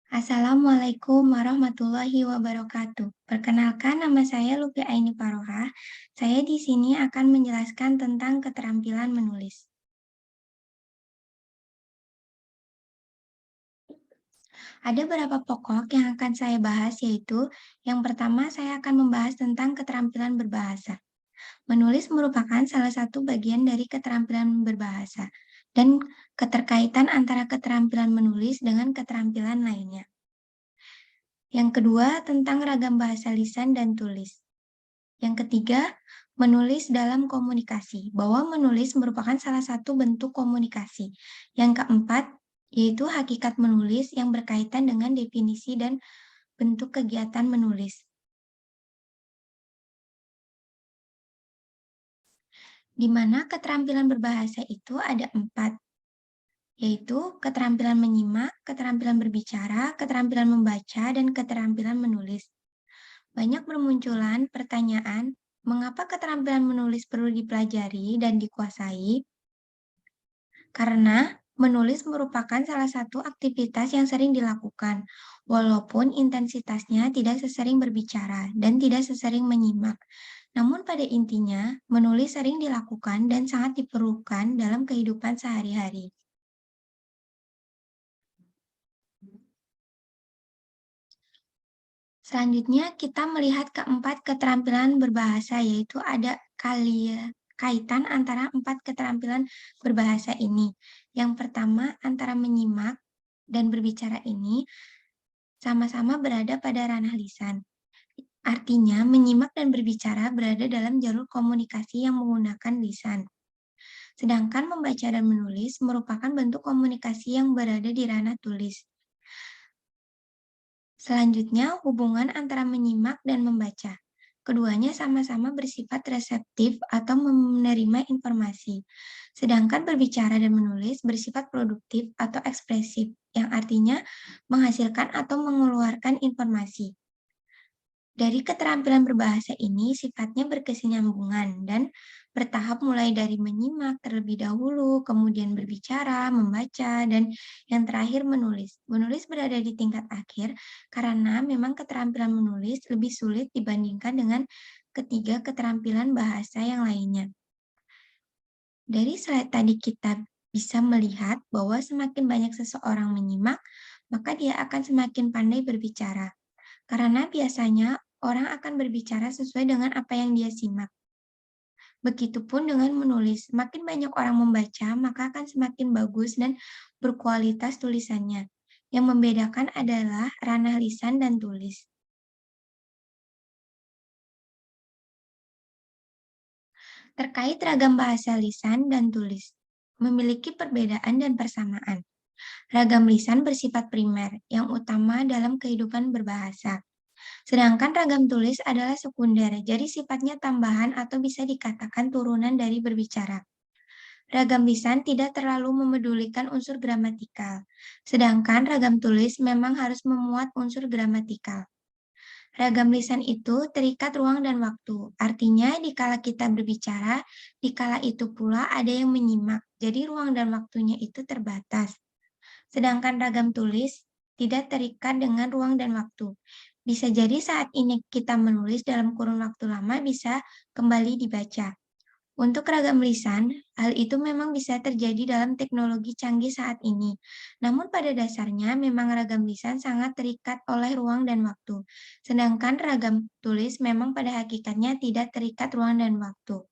Assalamualaikum warahmatullahi wabarakatuh. Perkenalkan, nama saya Lufi Aini Paroha. Saya di sini akan menjelaskan tentang keterampilan menulis. Ada beberapa pokok yang akan saya bahas, yaitu yang pertama saya akan membahas tentang keterampilan berbahasa. Menulis merupakan salah satu bagian dari keterampilan berbahasa dan keterkaitan antara keterampilan menulis dengan keterampilan lainnya. Yang kedua, tentang ragam bahasa lisan dan tulis. Yang ketiga, menulis dalam komunikasi, bahwa menulis merupakan salah satu bentuk komunikasi. Yang keempat, yaitu hakikat menulis yang berkaitan dengan definisi dan bentuk kegiatan menulis. Di mana keterampilan berbahasa itu ada 4, yaitu keterampilan menyimak, keterampilan berbicara, keterampilan membaca, dan keterampilan menulis. Banyak bermunculan pertanyaan, mengapa keterampilan menulis perlu dipelajari dan dikuasai? Karena menulis merupakan salah satu aktivitas yang sering dilakukan, walaupun intensitasnya tidak sesering berbicara dan tidak sesering menyimak. Namun pada intinya, menulis sering dilakukan dan sangat diperlukan dalam kehidupan sehari-hari. Selanjutnya, kita melihat keempat keterampilan berbahasa, yaitu ada kaitan antara 4 keterampilan berbahasa ini. Yang pertama, antara menyimak dan berbicara ini sama-sama berada pada ranah lisan. Artinya, menyimak dan berbicara berada dalam jalur komunikasi yang menggunakan lisan. Sedangkan membaca dan menulis merupakan bentuk komunikasi yang berada di ranah tulis. Selanjutnya, hubungan antara menyimak dan membaca. Keduanya sama-sama bersifat reseptif atau menerima informasi. Sedangkan berbicara dan menulis bersifat produktif atau ekspresif, yang artinya menghasilkan atau mengeluarkan informasi. Dari keterampilan berbahasa ini sifatnya berkesinambungan dan bertahap mulai dari menyimak terlebih dahulu, kemudian berbicara, membaca, dan yang terakhir menulis. Menulis berada di tingkat akhir karena memang keterampilan menulis lebih sulit dibandingkan dengan ketiga keterampilan bahasa yang lainnya. Dari slide tadi kita bisa melihat bahwa semakin banyak seseorang menyimak, maka dia akan semakin pandai berbicara. Karena biasanya orang akan berbicara sesuai dengan apa yang dia simak. Begitupun dengan menulis, semakin banyak orang membaca, maka akan semakin bagus dan berkualitas tulisannya. Yang membedakan adalah ranah lisan dan tulis. Terkait ragam bahasa lisan dan tulis, memiliki perbedaan dan persamaan. Ragam lisan bersifat primer, yang utama dalam kehidupan berbahasa. Sedangkan ragam tulis adalah sekunder, jadi sifatnya tambahan atau bisa dikatakan turunan dari berbicara. Ragam lisan tidak terlalu memedulikan unsur gramatikal, sedangkan ragam tulis memang harus memuat unsur gramatikal. Ragam lisan itu terikat ruang dan waktu, artinya dikala kita berbicara, dikala itu pula ada yang menyimak, jadi ruang dan waktunya itu terbatas. Sedangkan ragam tulis tidak terikat dengan ruang dan waktu. Bisa jadi saat ini kita menulis dalam kurun waktu lama bisa kembali dibaca. Untuk ragam lisan, hal itu memang bisa terjadi dalam teknologi canggih saat ini. Namun pada dasarnya memang ragam lisan sangat terikat oleh ruang dan waktu. Sedangkan ragam tulis memang pada hakikatnya tidak terikat ruang dan waktu.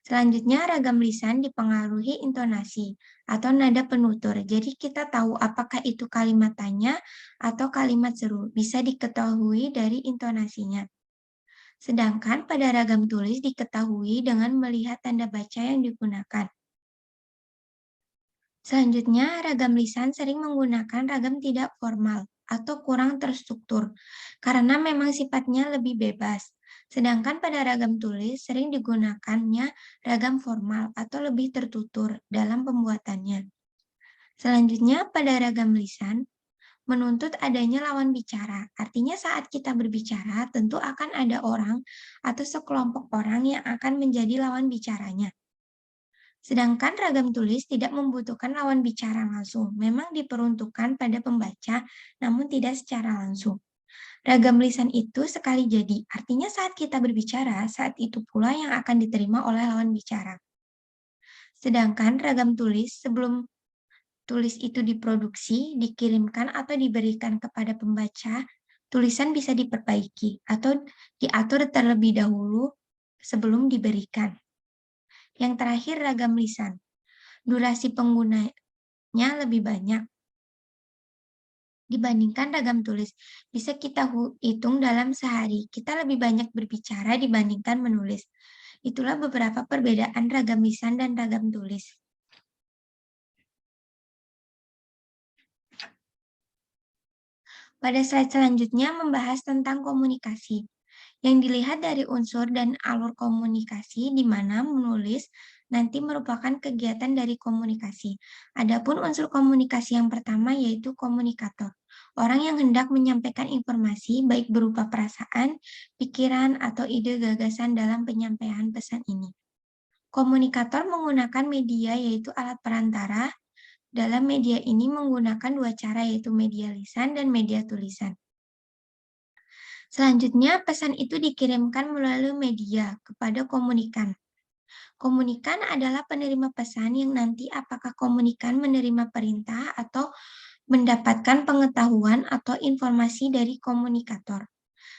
Selanjutnya, ragam lisan dipengaruhi intonasi atau nada penutur. Jadi kita tahu apakah itu kalimat tanya atau kalimat seru. Bisa diketahui dari intonasinya. Sedangkan pada ragam tulis diketahui dengan melihat tanda baca yang digunakan. Selanjutnya, ragam lisan sering menggunakan ragam tidak formal atau kurang terstruktur karena memang sifatnya lebih bebas. Sedangkan pada ragam tulis sering digunakannya ragam formal atau lebih tertutur dalam pembuatannya. Selanjutnya, pada ragam lisan menuntut adanya lawan bicara. Artinya saat kita berbicara, tentu akan ada orang atau sekelompok orang yang akan menjadi lawan bicaranya. Sedangkan ragam tulis tidak membutuhkan lawan bicara langsung, memang diperuntukkan pada pembaca, namun tidak secara langsung. Ragam lisan itu sekali jadi, artinya saat kita berbicara, saat itu pula yang akan diterima oleh lawan bicara. Sedangkan ragam tulis sebelum tulis itu diproduksi, dikirimkan, atau diberikan kepada pembaca, tulisan bisa diperbaiki atau diatur terlebih dahulu sebelum diberikan. Yang terakhir, ragam lisan. Durasi penggunanya lebih banyak dibandingkan ragam tulis. Bisa kita hitung dalam sehari, kita lebih banyak berbicara dibandingkan menulis. Itulah beberapa perbedaan ragam lisan dan ragam tulis. Pada slide selanjutnya membahas tentang komunikasi. Yang dilihat dari unsur dan alur komunikasi di mana menulis nanti merupakan kegiatan dari komunikasi. Adapun unsur komunikasi yang pertama yaitu komunikator. Orang yang hendak menyampaikan informasi baik berupa perasaan, pikiran, atau ide gagasan dalam penyampaian pesan ini. Komunikator menggunakan media yaitu alat perantara. Dalam media ini menggunakan dua cara yaitu media lisan dan media tulisan. Selanjutnya, pesan itu dikirimkan melalui media kepada komunikan. Komunikan adalah penerima pesan yang nanti apakah komunikan menerima perintah atau mendapatkan pengetahuan atau informasi dari komunikator.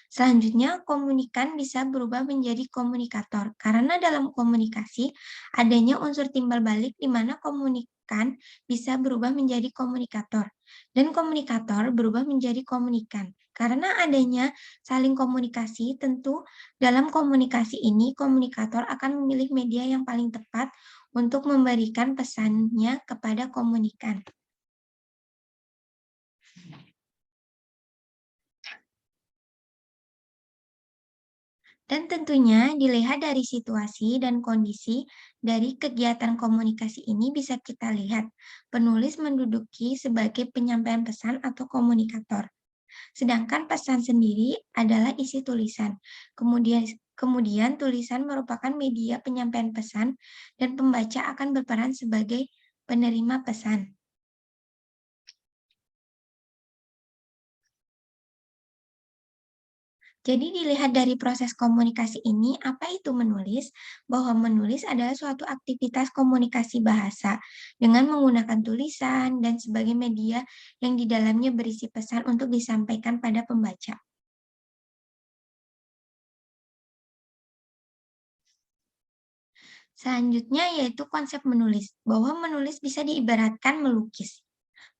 Selanjutnya, komunikan bisa berubah menjadi komunikator karena dalam komunikasi adanya unsur timbal balik di mana komunikan bisa berubah menjadi komunikator dan komunikator berubah menjadi komunikan. Karena adanya saling komunikasi, tentu dalam komunikasi ini komunikator akan memilih media yang paling tepat untuk memberikan pesannya kepada komunikan. Dan tentunya dilihat dari situasi dan kondisi dari kegiatan komunikasi ini bisa kita lihat penulis menduduki sebagai penyampaian pesan atau komunikator. Sedangkan pesan sendiri adalah isi tulisan. Kemudian tulisan merupakan media penyampaian pesan dan pembaca akan berperan sebagai penerima pesan. Jadi dilihat dari proses komunikasi ini, apa itu menulis? Bahwa menulis adalah suatu aktivitas komunikasi bahasa dengan menggunakan tulisan dan sebagai media yang di dalamnya berisi pesan untuk disampaikan pada pembaca. Selanjutnya yaitu konsep menulis, bahwa menulis bisa diibaratkan melukis.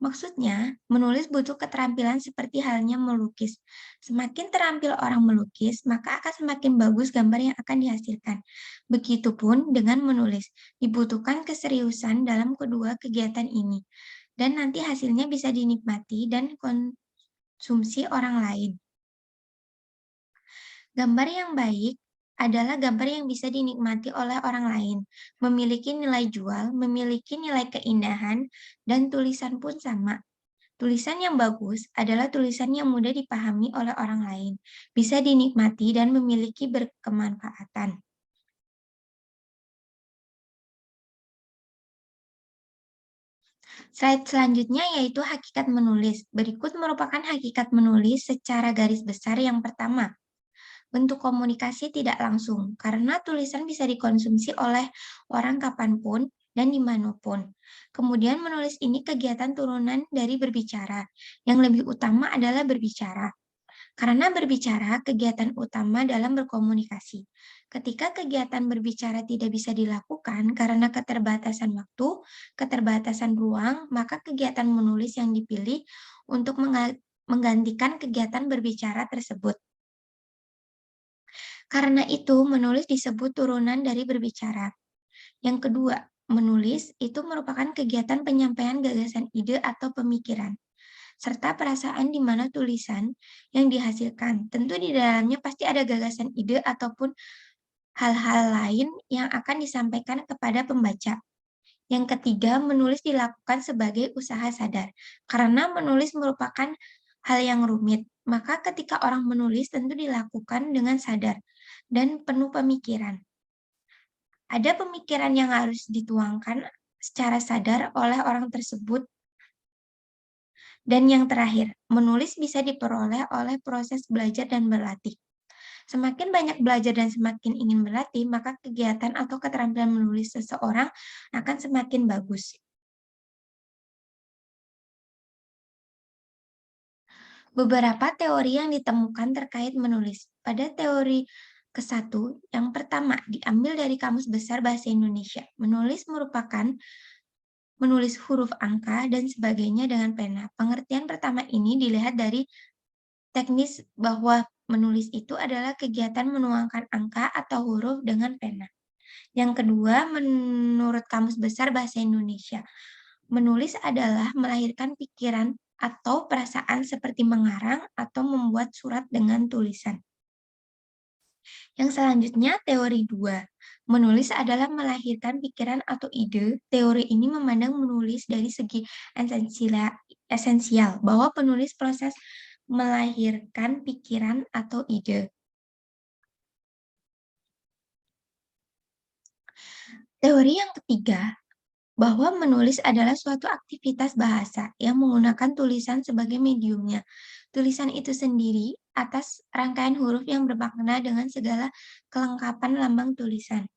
Maksudnya, menulis butuh keterampilan seperti halnya melukis. Semakin terampil orang melukis, maka akan semakin bagus gambar yang akan dihasilkan. Begitupun dengan menulis, dibutuhkan keseriusan dalam kedua kegiatan ini. Dan nanti hasilnya bisa dinikmati dan konsumsi orang lain. Gambar yang baik adalah gambar yang bisa dinikmati oleh orang lain, memiliki nilai jual, memiliki nilai keindahan, dan tulisan pun sama. Tulisan yang bagus adalah tulisan yang mudah dipahami oleh orang lain, bisa dinikmati dan memiliki berkemanfaatan. Slide selanjutnya yaitu hakikat menulis. Berikut merupakan hakikat menulis secara garis besar yang pertama. Bentuk komunikasi tidak langsung, karena tulisan bisa dikonsumsi oleh orang kapanpun dan dimanapun. Kemudian menulis ini kegiatan turunan dari berbicara. Yang lebih utama adalah berbicara. Karena berbicara kegiatan utama dalam berkomunikasi. Ketika kegiatan berbicara tidak bisa dilakukan karena keterbatasan waktu, keterbatasan ruang, maka kegiatan menulis yang dipilih untuk menggantikan kegiatan berbicara tersebut. Karena itu, menulis disebut turunan dari berbicara. Yang kedua, menulis itu merupakan kegiatan penyampaian gagasan ide atau pemikiran, serta perasaan di mana tulisan yang dihasilkan. Tentu di dalamnya pasti ada gagasan ide ataupun hal-hal lain yang akan disampaikan kepada pembaca. Yang ketiga, menulis dilakukan sebagai usaha sadar, karena menulis merupakan hal yang rumit. Maka ketika orang menulis tentu dilakukan dengan sadar dan penuh pemikiran. Ada pemikiran yang harus dituangkan secara sadar oleh orang tersebut. Dan yang terakhir, menulis bisa diperoleh oleh proses belajar dan berlatih. Semakin banyak belajar dan semakin ingin berlatih, maka kegiatan atau keterampilan menulis seseorang akan semakin bagus. Beberapa teori yang ditemukan terkait menulis. Pada teori ke-1, yang pertama diambil dari Kamus Besar Bahasa Indonesia. Menulis merupakan menulis huruf angka dan sebagainya dengan pena. Pengertian pertama ini dilihat dari teknis bahwa menulis itu adalah kegiatan menuangkan angka atau huruf dengan pena. Yang kedua, menurut Kamus Besar Bahasa Indonesia, menulis adalah melahirkan pikiran atau perasaan seperti mengarang atau membuat surat dengan tulisan. Yang selanjutnya, teori 2. Menulis adalah melahirkan pikiran atau ide. Teori ini memandang menulis dari segi esensial, bahwa penulis proses melahirkan pikiran atau ide. Teori yang ketiga, bahwa menulis adalah suatu aktivitas bahasa yang menggunakan tulisan sebagai mediumnya. Tulisan itu sendiri atas rangkaian huruf yang bermakna dengan segala kelengkapan lambang tulisan.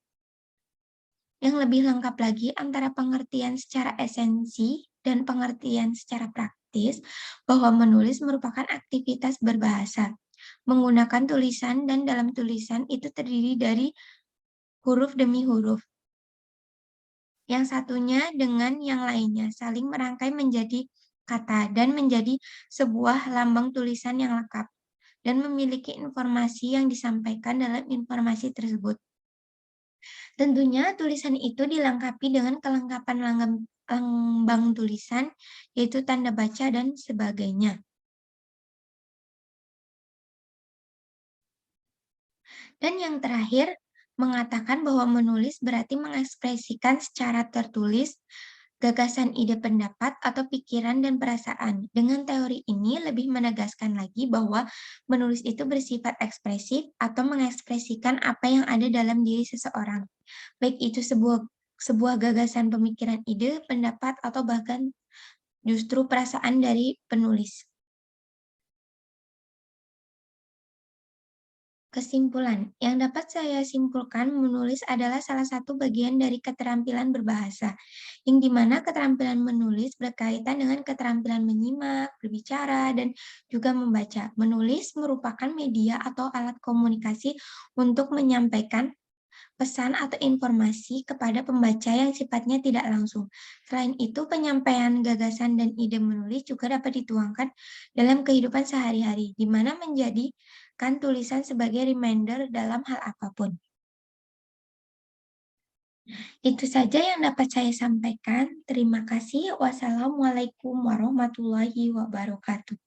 Yang lebih lengkap lagi antara pengertian secara esensi dan pengertian secara praktis, bahwa menulis merupakan aktivitas berbahasa, menggunakan tulisan dan dalam tulisan itu terdiri dari huruf demi huruf. Yang satunya dengan yang lainnya saling merangkai menjadi kata dan menjadi sebuah lambang tulisan yang lengkap dan memiliki informasi yang disampaikan dalam informasi tersebut. Tentunya tulisan itu dilengkapi dengan kelengkapan lambang tulisan, yaitu tanda baca dan sebagainya. Dan yang terakhir, mengatakan bahwa menulis berarti mengekspresikan secara tertulis gagasan, ide, pendapat, atau pikiran dan perasaan. Dengan teori ini lebih menegaskan lagi bahwa menulis itu bersifat ekspresif atau mengekspresikan apa yang ada dalam diri seseorang. Baik itu sebuah gagasan, pemikiran, ide, pendapat, atau bahkan justru perasaan dari penulis. Kesimpulan, yang dapat saya simpulkan, menulis adalah salah satu bagian dari keterampilan berbahasa, yang dimana keterampilan menulis berkaitan dengan keterampilan menyimak, berbicara, dan juga membaca. Menulis merupakan media atau alat komunikasi untuk menyampaikan pesan atau informasi kepada pembaca yang sifatnya tidak langsung. Selain itu, penyampaian gagasan dan ide menulis juga dapat dituangkan dalam kehidupan sehari-hari, di mana menjadikan tulisan sebagai reminder dalam hal apapun. Itu saja yang dapat saya sampaikan. Terima kasih. Wassalamualaikum warahmatullahi wabarakatuh.